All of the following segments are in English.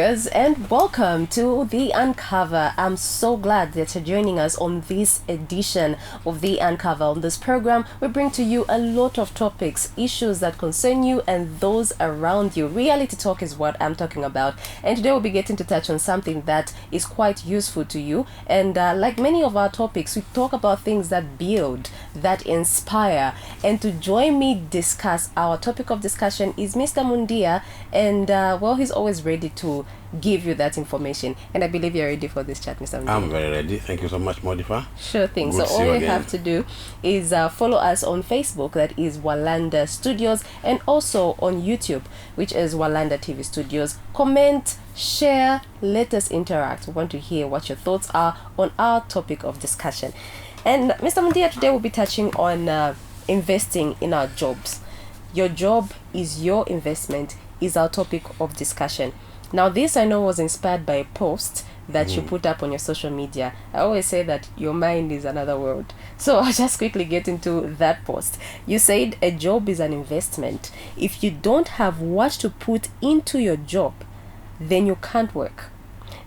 viewers, and welcome to The Uncover. I'm so glad that you're joining us on this edition of The Uncover. On this program, we bring to you a lot of topics, issues that concern you and those around you. Reality talk is what I'm talking about. And today we'll be getting to touch on something that is quite useful to you. And like many of our topics, we talk about things that build, that inspire. And to join me discuss our topic of discussion is Mr. Mundia. And well, he's always ready to give you that information. And I believe you're ready for this chat, Mr. Mundia. I'm very ready. Thank you so much, Modifa. Sure thing. Good So all you have to do is follow us on Facebook, that is Walanda Studios, and also on YouTube, which is Walanda TV Studios. Comment, share, let us interact. We want to hear what your thoughts are on our topic of discussion. And Mr. Mundia, today we'll be touching on investing in our jobs. Your job is your investment is our topic of discussion. Now, this I know was inspired by a post that you put up on your social media. I always say that your mind is another world. So I'll just quickly get into that post. You said a job is an investment. If you don't have what to put into your job, then you can't work.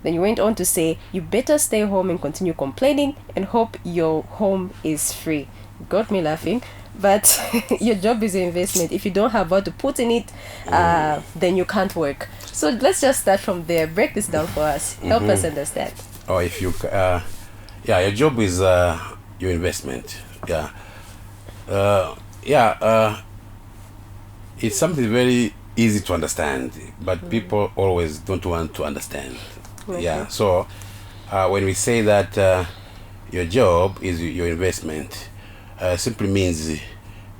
Then you went on to say, you better stay home and continue complaining and hope your home is free. Got me laughing. But your job is an investment. If you don't have what to put in it, then you can't work. So let's just start from there. Break this down for us. Help us understand. Oh, if you, your job is your investment. It's something very easy to understand, but people always don't want to understand. Okay. Yeah. So when we say that your job is your investment, simply means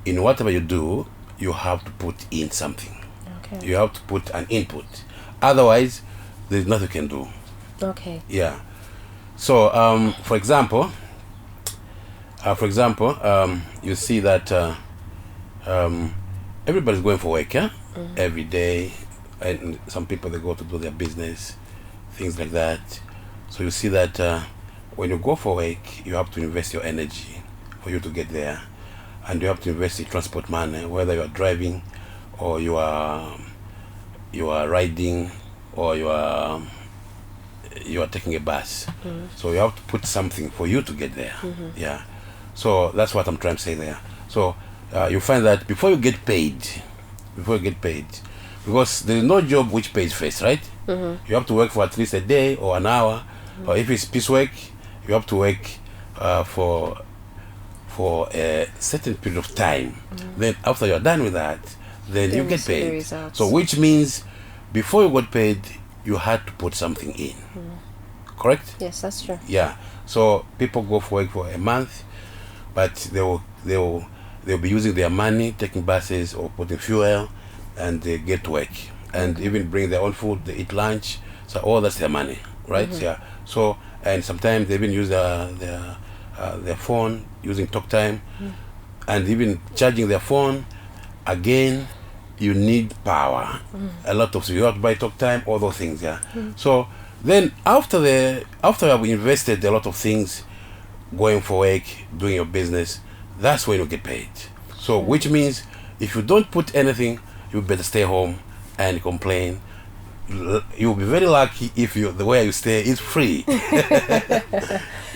in whatever you do, you have to put in something. Okay. You have to put an input. Otherwise, there's nothing you can do. Okay. Yeah. So, for example, you see that everybody's going for work, yeah? Every day, and some people they go to do their business, things like that. So you see that when you go for work, you have to invest your energy for you to get there, and you have to invest in transport money, whether you are driving or you are riding or you are taking a bus. So you have to put something for you to get there. Yeah. So that's what I'm trying to say there. So you find that before you get paid, because there is no job which pays first, right? You have to work for at least a day or an hour, or if it's piece work, you have to work for a certain period of time. Then after you're done with that, then you get paid. So which means before you got paid, you had to put something in. Correct? Yes, that's true. Yeah. So people go for work for a month, but they'll be using their money, taking buses or putting fuel, and they get to work. And even bring their own food, they eat lunch. So all that's their money, right? Yeah. So, and sometimes they even use their phone, using talk time, and even charging their phone. Again, you need power. A lot of, so you have to buy talk time, all those things. Yeah. So then after you have invested a lot of things, going for work, doing your business, that's when you get paid. So which means if you don't put anything, you better stay home and complain. You'll be very lucky if the way you stay is free.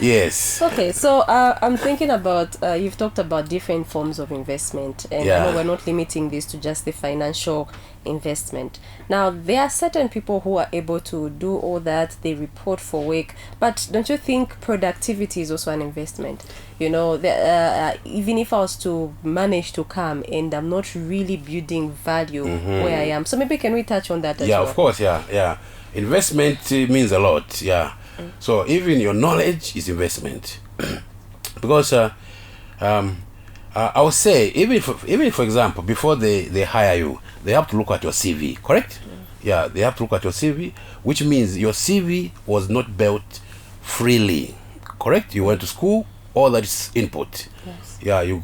Yes. Okay, so I'm thinking about, you've talked about different forms of investment, and I know we're not limiting this to just the financial investment. Now, there are certain people who are able to do all that, they report for work, but don't you think productivity is also an investment? You know, even if I was to manage to come and I'm not really building value where I am. So maybe can we touch on that as well? Yeah, of course, yeah. Investment means a lot, yeah. So even your knowledge is investment. Because I would say, even for example, before they hire you, they have to look at your CV, correct? Yeah, they have to look at your CV, which means your CV was not built freely, correct? You went to school, all that is input. Yes. Yeah, you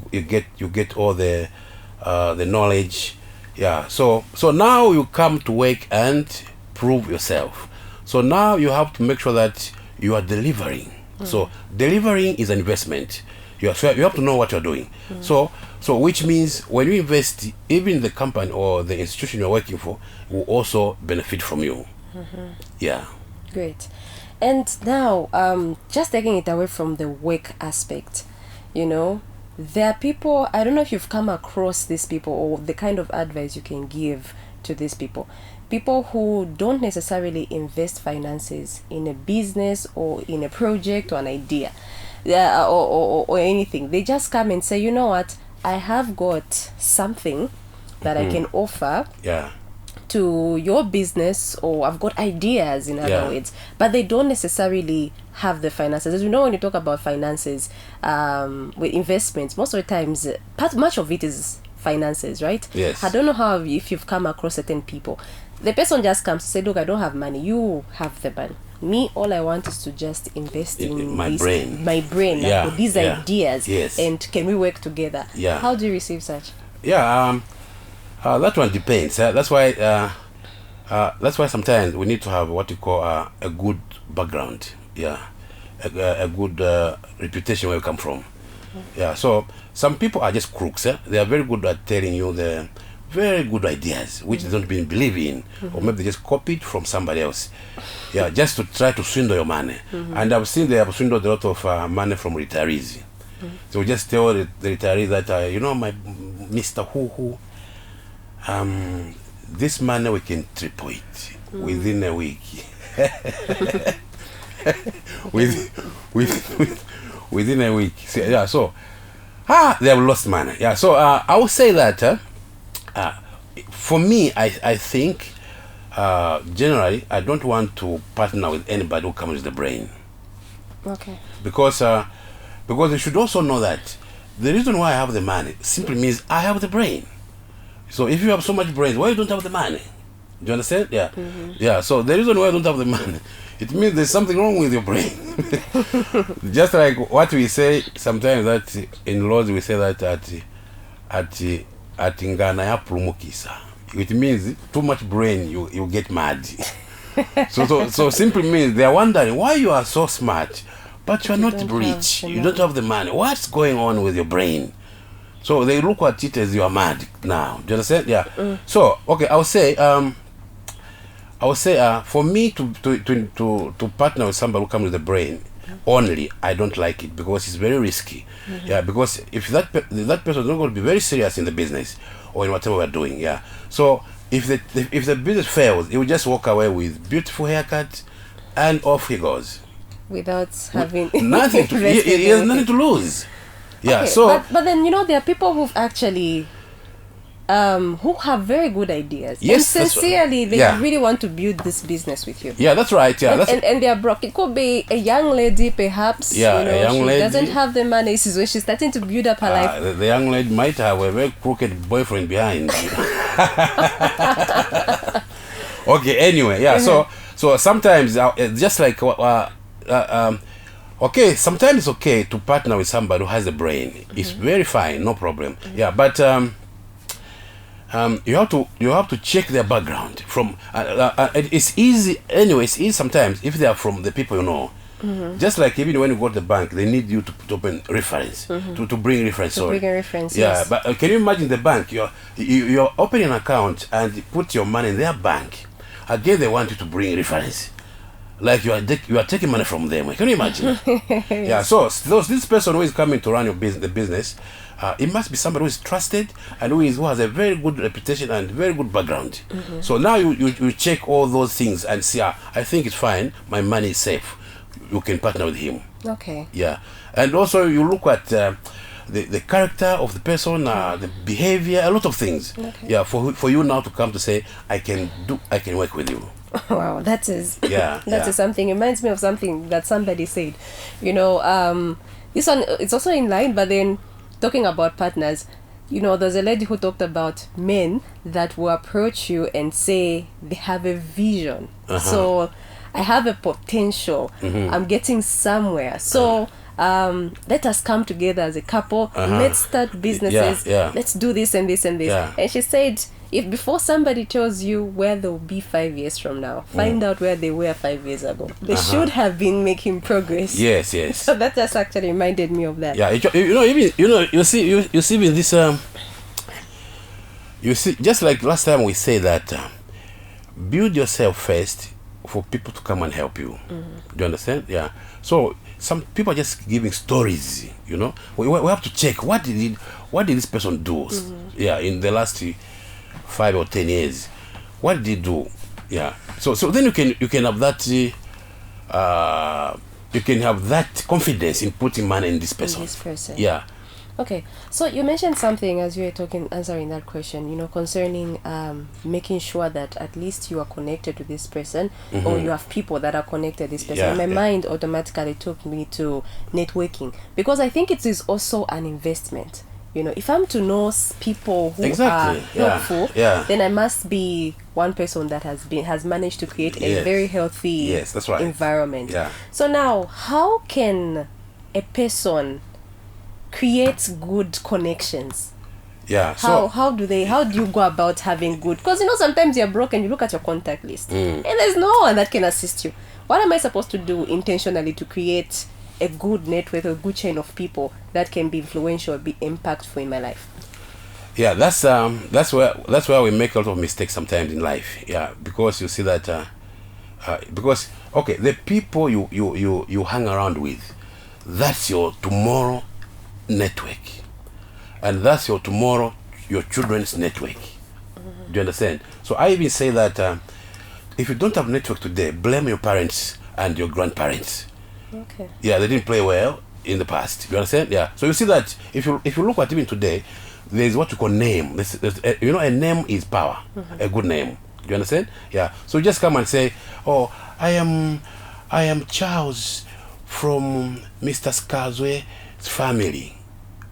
get all the knowledge. Yeah, so now you come to work and prove yourself. So now you have to make sure that you are delivering. So delivering is an investment. You have to know what you're doing. So which means when you invest, even the company or the institution you're working for will also benefit from you. Yeah. Great. And now, just taking it away from the work aspect, you know, there are people, I don't know if you've come across these people or the kind of advice you can give to these people. People who don't necessarily invest finances in a business or in a project or an idea, or anything. They just come and say, you know what, I have got something that I can offer Yeah. to your business, or I've got ideas, in other Yeah. words, but they don't necessarily have the finances. As you know, when you talk about finances, with investments, most of the times much of it is finances, right? Yes. I don't know how, if you've come across certain people, the person just comes to say, look, I don't have money, you have the money, me, all I want is to just invest in my this, brain. my brain, Yeah, like, with these yeah. ideas. Yes. And can we work together? Yeah. How do you receive such? Yeah. That one depends. That's why sometimes we need to have what you call a good background. Yeah. A good reputation where you come from. Yeah. So some people are just crooks. They are very good at telling you the very good ideas which they don't even believe in, or maybe they just copied from somebody else. Yeah, just to try to swindle your money. And I've seen they have swindled a lot of money from retirees. So just tell the retirees that you know, my Mr. Who, this money we can triple it within a week. Within a week. So, yeah, so they have lost money. Yeah, so I would say that for me, I think generally I don't want to partner with anybody who comes with the brain, Okay. because you should also know that the reason why I have the money simply means I have the brain. So if you have so much brain, why you don't have the money? Do you understand? Yeah. Yeah. So the reason why I don't have the money, it means there's something wrong with your brain. Just like what we say sometimes, that in laws we say that at ingana ya prumukisa. It means too much brain, you get mad. So simply means they are wondering why you are so smart, but you are not rich. You don't have the money. What's going on with your brain? So they look at it as you are mad now. Do you understand? Yeah. So okay, I would say for me to partner with somebody who comes with the brain only, I don't like it, because it's very risky. Yeah, because if that person is not going to be very serious in the business or in whatever we're doing. Yeah. So if the business fails, he will just walk away with beautiful haircut and off he goes. Without having Nothing. He has nothing to lose. Yeah. Okay, So but then, you know, there are people who've actually who have very good ideas. Yes, And that's right. sincerely, they Yeah. really want to build this business with you. yeah, that's right. Yeah, that's And they are broke. It could be a young lady, perhaps. Yeah, you know, a young she lady. doesn't have the money. So she's starting to build up her life. the young lady might have a very crooked boyfriend behind. Okay. Anyway, yeah. So sometimes just like okay, sometimes it's okay to partner with somebody who has a brain. It's very fine, no problem. Yeah, but you have to check their background from. It's easy anyway. It's easy sometimes if they are from the people you know. Just like even when you go to the bank, they need you to open reference, to bring reference. Bring a reference, Yeah, yes. but can you imagine the bank? You're opening an account and you put your money in their bank. Again, they want you to bring reference, like you are taking money from them. Can you imagine? Yeah. So this person who is coming to run the business, it must be somebody who is trusted and who has a very good reputation and very good background. So now you check all those things and see. I think it's fine. My money is safe. You can partner with him. Okay. Yeah, and also you look at the character of the person, the behavior, a lot of things. Okay. Yeah, for you now to come to say I can work with you. Wow, that is Yeah, that is yeah. something. It reminds me of something that somebody said. You know, this one, it's also in line, but then talking about partners, you know, there's a lady who talked about men that will approach you and say they have a vision. So I have a potential. I'm getting somewhere. So let us come together as a couple. Let's start businesses. Yeah. Let's do this and this and this. Yeah. And she said, if before somebody tells you where they'll be 5 years from now, find out where they were 5 years ago. They should have been making progress. Yes. So that just actually reminded me of that. Yeah, you see with this you see, just like last time we say that build yourself first, for people to come and help you. Do you understand? Yeah. So some people are just giving stories. You know, we have to check what did this person do? Yeah, in the last 5 or 10 years, what did he do? Yeah. So then you can have that. You can have that confidence in putting money in this person. Yeah. Okay, so you mentioned something as you were answering that question, concerning making sure that at least you are connected to this person, or you have people that are connected to this person. Yeah, My mind automatically took me to networking, because I think it is also an investment. If I'm to know people who are helpful, then I must be one person that has managed to create a very healthy that's right. environment. Yeah. So now, how can a person create good connections? Yeah. How do you go about having good? Because sometimes you're broken. You look at your contact list, and there's no one that can assist you. What am I supposed to do intentionally to create a good network, a good chain of people that can be influential, be impactful in my life? Yeah, that's where we make a lot of mistakes sometimes in life. Yeah, because you see that because the people you hang around with, that's your tomorrow network, and that's your children's network. Do you understand? So I even say that if you don't have network today, blame your parents and your grandparents. Okay. Yeah, they didn't play well in the past. You understand? Yeah. So you see that if you look at even today, there's what you call name. A name is power. A good name. Do you understand? Yeah. So you just come and say, "Oh, I am Charles from Mr. Skazwe's family."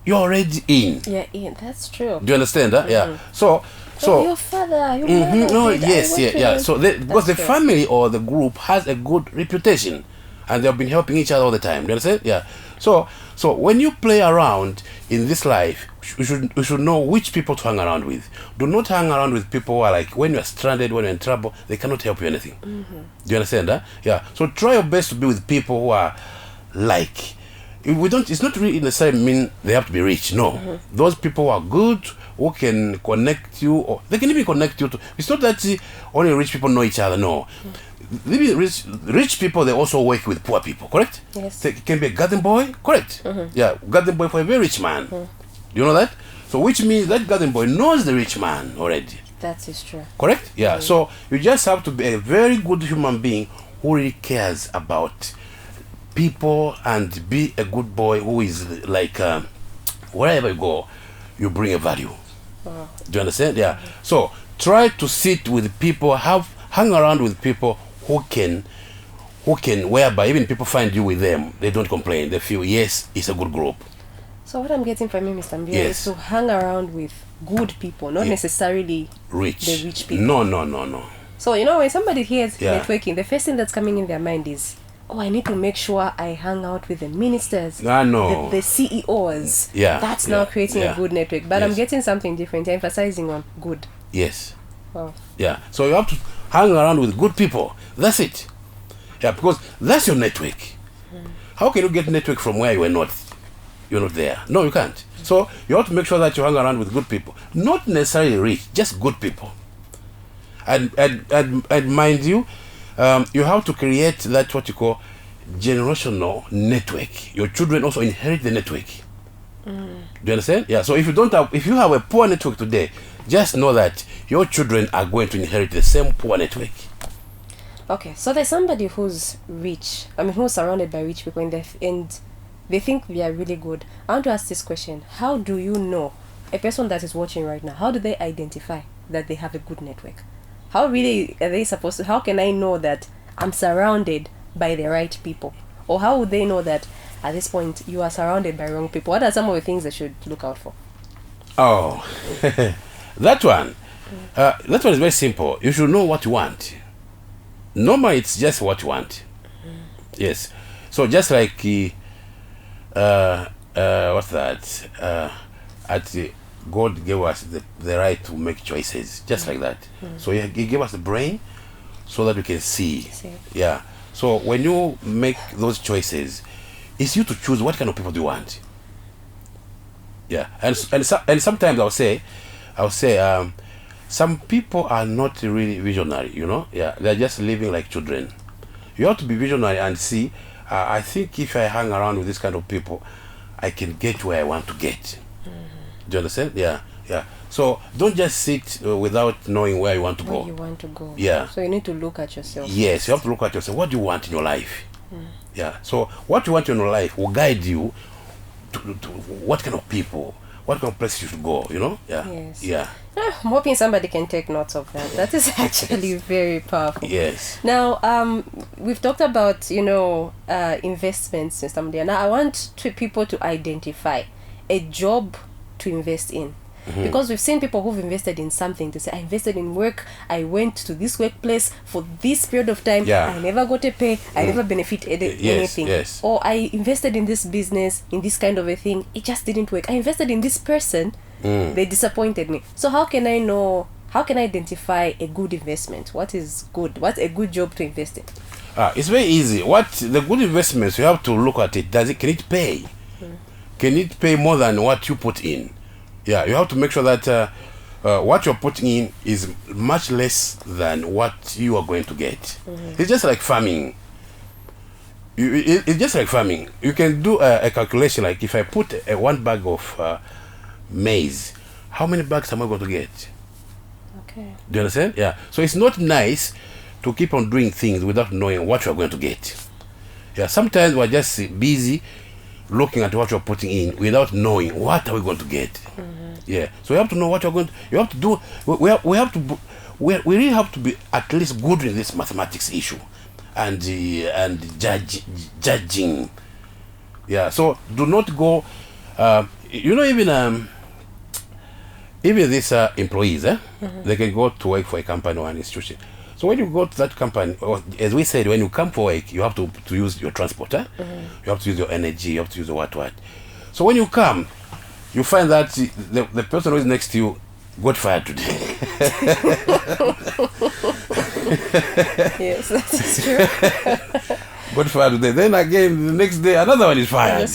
You're already in. Yeah, that's true. Do you understand that? Yeah. So your father, your mother. No, yes, yeah. So because the family or the group has a good reputation, and they've been helping each other all the time. Do you understand? Yeah. So when you play around in this life, you should know which people to hang around with. Do not hang around with people who are like, when you're stranded, when you're in trouble, they cannot help you anything. Do you understand that? Yeah. So try your best to be with people who are like. It's not really necessarily mean they have to be rich. No. Those people who are good, who can connect you, or they can even connect you to. It's not that only rich people know each other. No. Maybe rich people, they also work with poor people, correct? Yes. So it can be a garden boy, correct? Yeah, garden boy for a very rich man. Do you know that? So which means that garden boy knows the rich man already. That is true. Correct? Yeah. So you just have to be a very good human being who really cares about people and be a good boy who is like, wherever you go, you bring a value. Wow. Do you understand? Yeah. So try to sit with people, hang around with people who can, whereby even people find you with them, they don't complain. They feel, yes, it's a good group. So what I'm getting from you, Mr. Mbia, is to hang around with good people, not necessarily the rich people. No. So, when somebody hears networking, the first thing that's coming in their mind is, I need to make sure I hang out with the ministers, the CEOs. Yeah. That's now creating a good network. But I'm getting something different. You're emphasizing on good. Yes. Wow. Yeah. So you have to hang around with good people. That's it. Yeah, because that's your network. How can you get network from where you're not there? No, you can't. So you have to make sure that you hang around with good people. Not necessarily rich, just good people. And mind you, you have to create that what you call generational network. Your children also inherit the network. Do you understand? Yeah. So if you have a poor network today, just know that your children are going to inherit the same poor network. Okay, so there's somebody who's rich. Who's surrounded by rich people, and they think they are really good. I want to ask this question: how do you know a person that is watching right now? How do they identify that they have a good network? How really are they supposed to? How can I know that I'm surrounded by the right people? Or how would they know that at this point you are surrounded by wrong people? What are some of the things they should look out for? Oh, that one is very simple. You should know what you want. Normally, it's just what you want. Yes. So just like what's that? God gave us the right to make choices, just like that. So he gave us the brain so that we can see. Yeah. So when you make those choices, it's you to choose what kind of people do you want. Yeah. And sometimes I'll say, some people are not really visionary, you know. Yeah, they're just living like children. You have to be visionary and see. I think if I hang around with this kind of people, I can get where I want to get. Do you understand? Yeah, yeah. So don't just sit without knowing where you want to Where go. you want to go. Yeah. So you need to look at yourself. Yes, you have to look at yourself. What do you want in your life? Yeah. So what you want in your life will guide you to what kind of people, what kind of places you should go. You know? Yeah. Yes. Yeah. I'm hoping somebody can take notes of that. That is actually very powerful. Yes. Now, we've talked about, investments and stuff. Now, I want people to identify a job to invest in. Because we've seen people who've invested in something to say, I invested in work, I went to this workplace for this period of time, Yeah. I never got a pay, I never benefited anything. Yes. Or I invested in this business, in this kind of a thing, it just didn't work. I invested in this person, they disappointed me. So how can I know, how can I identify a good investment? What is good? What's a good job to invest in? It's very easy. What the good investments, you have to look at it. Can it pay? Can it pay more than what you put in? Yeah, you have to make sure that what you're putting in is much less than what you are going to get. It's just like farming. It's just like farming. You can do a calculation, like if I put one bag of maize, how many bags am I going to get? Okay. Do you understand? Yeah. So it's not nice to keep on doing things without knowing what you're going to get. Yeah. Sometimes we're just busy looking at what you're putting in without knowing what are we going to get. Yeah. So you have to know what you're going to. You have to do. We have to. We really have to be at least good in this mathematics issue, and judging. Yeah. So do not go. Even these employees, they can go to work for a company or an institution. So when you go to that company, or as we said, when you come for work, you have to use your transport. You have to use your energy. You have to use the what. So when you come, you find that the person who is next to you got fired today. Yes, that is true. Got fired today. Then again, the next day, another one is fired.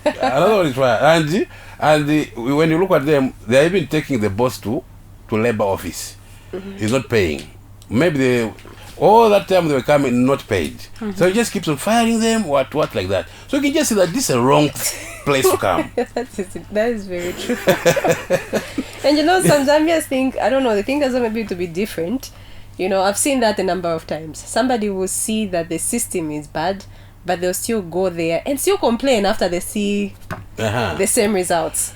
Another one is fired. And when you look at them, they are even taking the boss to labor office. He's not paying. Maybe all that time they were coming not paid. So he just keeps on firing them, what like that. So you can just see that this is a wrong place to come. That is very true. And some Zambians think, I don't know, they think there's maybe to be different. I've seen that a number of times. Somebody will see that the system is bad, but they'll still go there and still complain after they see the same results.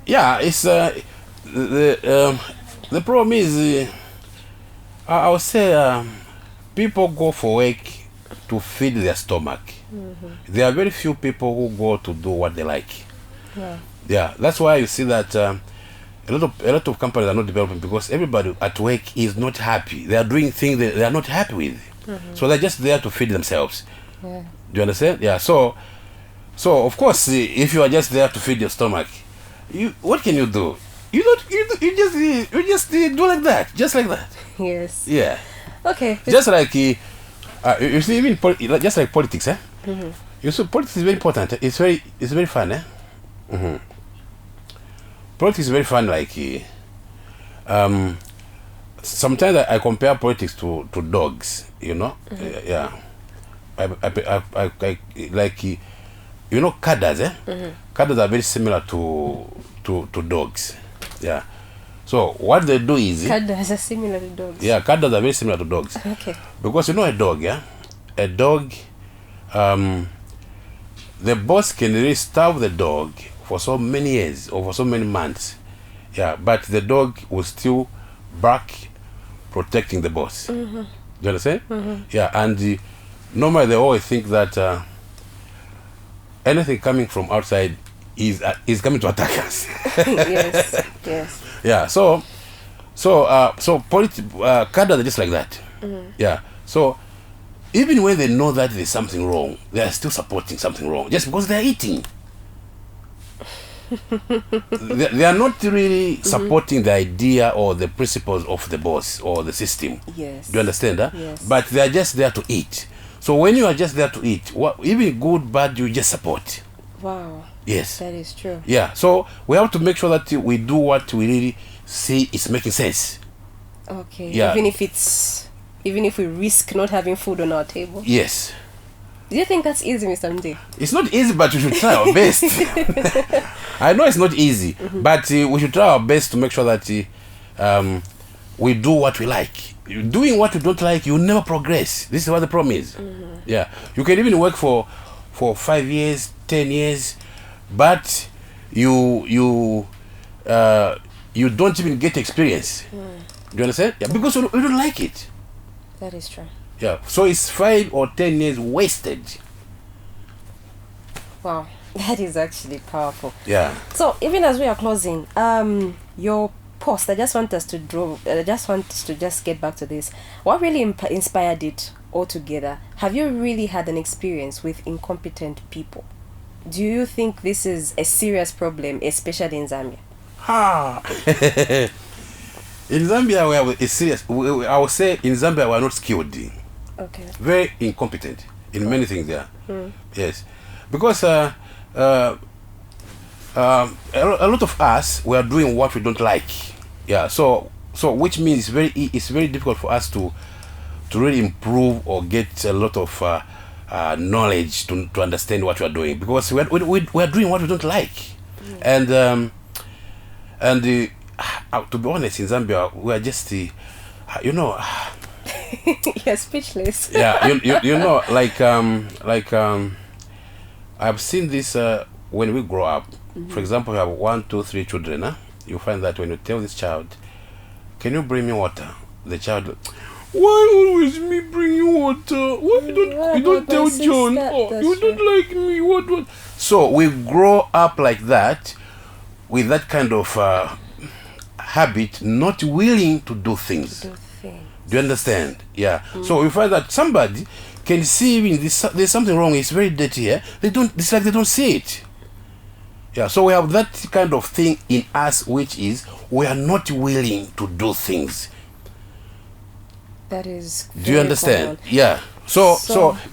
Yeah, it's the problem is I would say people go for work to feed their stomach. There are very few people who go to do what they like. Yeah, that's why you see that a lot of companies are not developing, because everybody at work is not happy. They are doing things they are not happy with. So they're just there to feed themselves. Yeah. Do you understand? Yeah. So of course, if you are just there to feed your stomach, what can you do? You just do like that, just like that. Yes. Yeah. Okay. Just like you see, even just like politics, You see, politics is very important. It's very fun, Politics is very fun. Like, sometimes I compare politics to dogs. Yeah. I like cadres. Cadres are very similar to dogs. Yeah. So what they do is Cadres are similar to dogs. Yeah, cadres are very similar to dogs. Okay. Because a dog, a dog, the boss can really starve the dog for so many years or for so many months. Yeah, but the dog will still bark, protecting the boss. Do you understand? Yeah, and normally they always think that anything coming from outside is coming to attack us. Yes. Yeah. So cadres are just like that. Yeah. So even when they know that there's something wrong, they are still supporting something wrong just because they are eating. They are not really supporting the idea or the principles of the boss or the system. Yes. Do you understand? Yes. But they are just there to eat. So when you are just there to eat, even good, bad, you just support. Wow. Yes. That is true. Yeah. So we have to make sure that we do what we really see is making sense. Okay. Yeah. Even if we risk not having food on our table. Yes. Do you think that's easy, Mr. Mdi? It's not easy, but we should try our best. I know it's not easy, but we should try our best to make sure that we do what we like. Doing what you don't like, you never progress. This is what the problem is. Yeah, you can even work for 5 years, 10 years, but you don't even get experience. Do you understand? Yeah, because you don't like it. That is true. Yeah, so it's 5 or 10 years wasted. Wow, that is actually powerful. Yeah. So even as we are closing, your post, I just want us to just get back to this. What really inspired it altogether? Have you really had an experience with incompetent people? Do you think this is a serious problem, especially in Zambia? In Zambia, we have a serious. I would say in Zambia we are not skilled. Okay. Very incompetent in many things there. Yes, because a lot of us, we are doing what we don't like. Yeah, so which means it's very difficult for us to really improve or get a lot of knowledge to understand what we are doing, because we are doing what we don't like. And to be honest, in Zambia we are just You're speechless. Yeah, you know, I've seen this when we grow up. For example, you have 1, 2, 3 children. You find that when you tell this child, "Can you bring me water?" The child, "Why always me bring you water? Why you don't tell John? Oh, you don't like me. What?" So we grow up like that, with that kind of habit, not willing to do things. Do you understand? Yeah. So you find that somebody can see even there's something wrong. It's very dirty here. It's like they don't see it. Yeah. So we have that kind of thing in us, which is we are not willing to do things. That is. Do you understand? Common. Yeah. So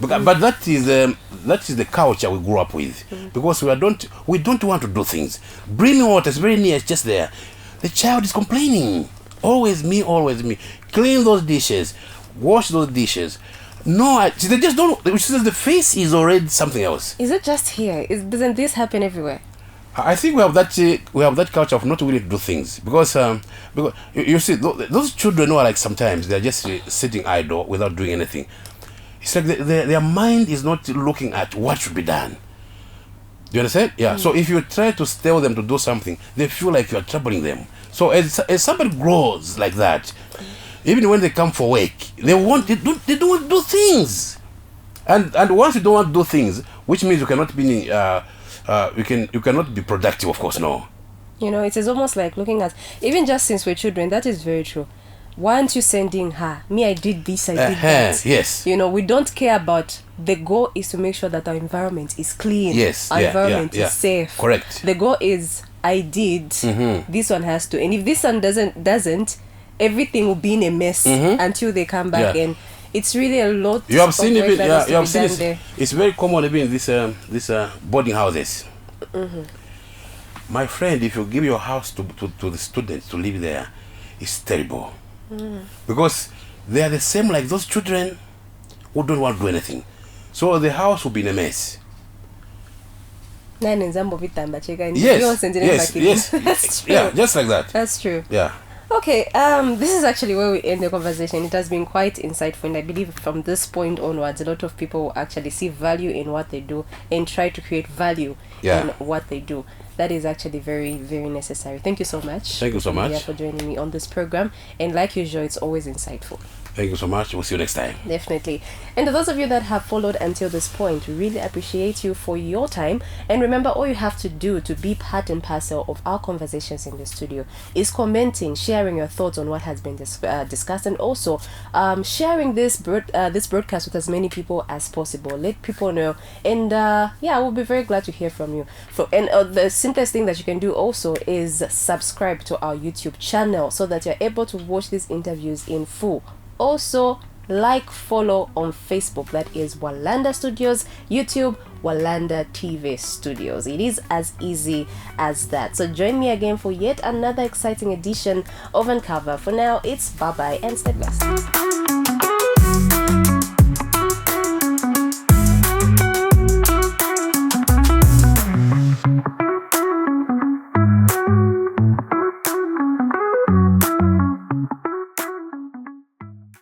but that is the culture we grew up with, because we don't want to do things. Bring me water. It's very near. It's just there. The child is complaining. Always me. Clean those dishes. Wash those dishes. No, they just don't. Which says the face is already something else. Is it just here? Doesn't this happen everywhere? I think we have that culture of not willing to do things, because you see those children who are like, sometimes they're just sitting idle without doing anything. It's like their mind is not looking at what should be done. Do you understand? Yeah. So if you try to tell them to do something, they feel like you are troubling them. So as somebody grows like that, even when they come for work, they don't want to do things. And once you don't want to do things, which means you cannot be you cannot be productive, of course. No. It is almost like looking at, even just since we're children, that is very true. Why aren't you sending her? Me, I did this, I did that. Yes. We don't care about, the goal is to make sure that our environment is clean. Yes. Our environment is safe. Correct. The goal is, I did. This one has to. And if this one doesn't, everything will be in a mess until they come back. And it's really a lot. You have seen it. Yeah, you have seen it. It's very common even in this boarding houses. My friend, if you give your house to the students to live there, it's terrible. Because they are the same like those children who don't want to do anything. So the house will be in a mess. Yes. That's true. Yeah, just like that. That's true. Yeah. Okay, this is actually where we end the conversation. It has been quite insightful, and I believe from this point onwards, a lot of people will actually see value in what they do and try to create value in what they do. That is actually very, very necessary. Thank you so much. Thank you so much for joining me on this program. And like usual, it's always insightful. Thank you so much. We'll see you next time. Definitely. And to those of you that have followed until this point, we really appreciate you for your time. And remember, all you have to do to be part and parcel of our conversations in the studio is commenting, sharing your thoughts on what has been discussed, and also sharing this broadcast with as many people as possible. Let people know. And we'll be very glad to hear from you. And the simplest thing that you can do also is subscribe to our YouTube channel so that you're able to watch these interviews in full. Also, like, follow on Facebook, that is Walanda Studios, YouTube, Walanda TV Studios. It is as easy as that. So join me again for yet another exciting edition of Uncover. For now, it's bye-bye and stay blessed.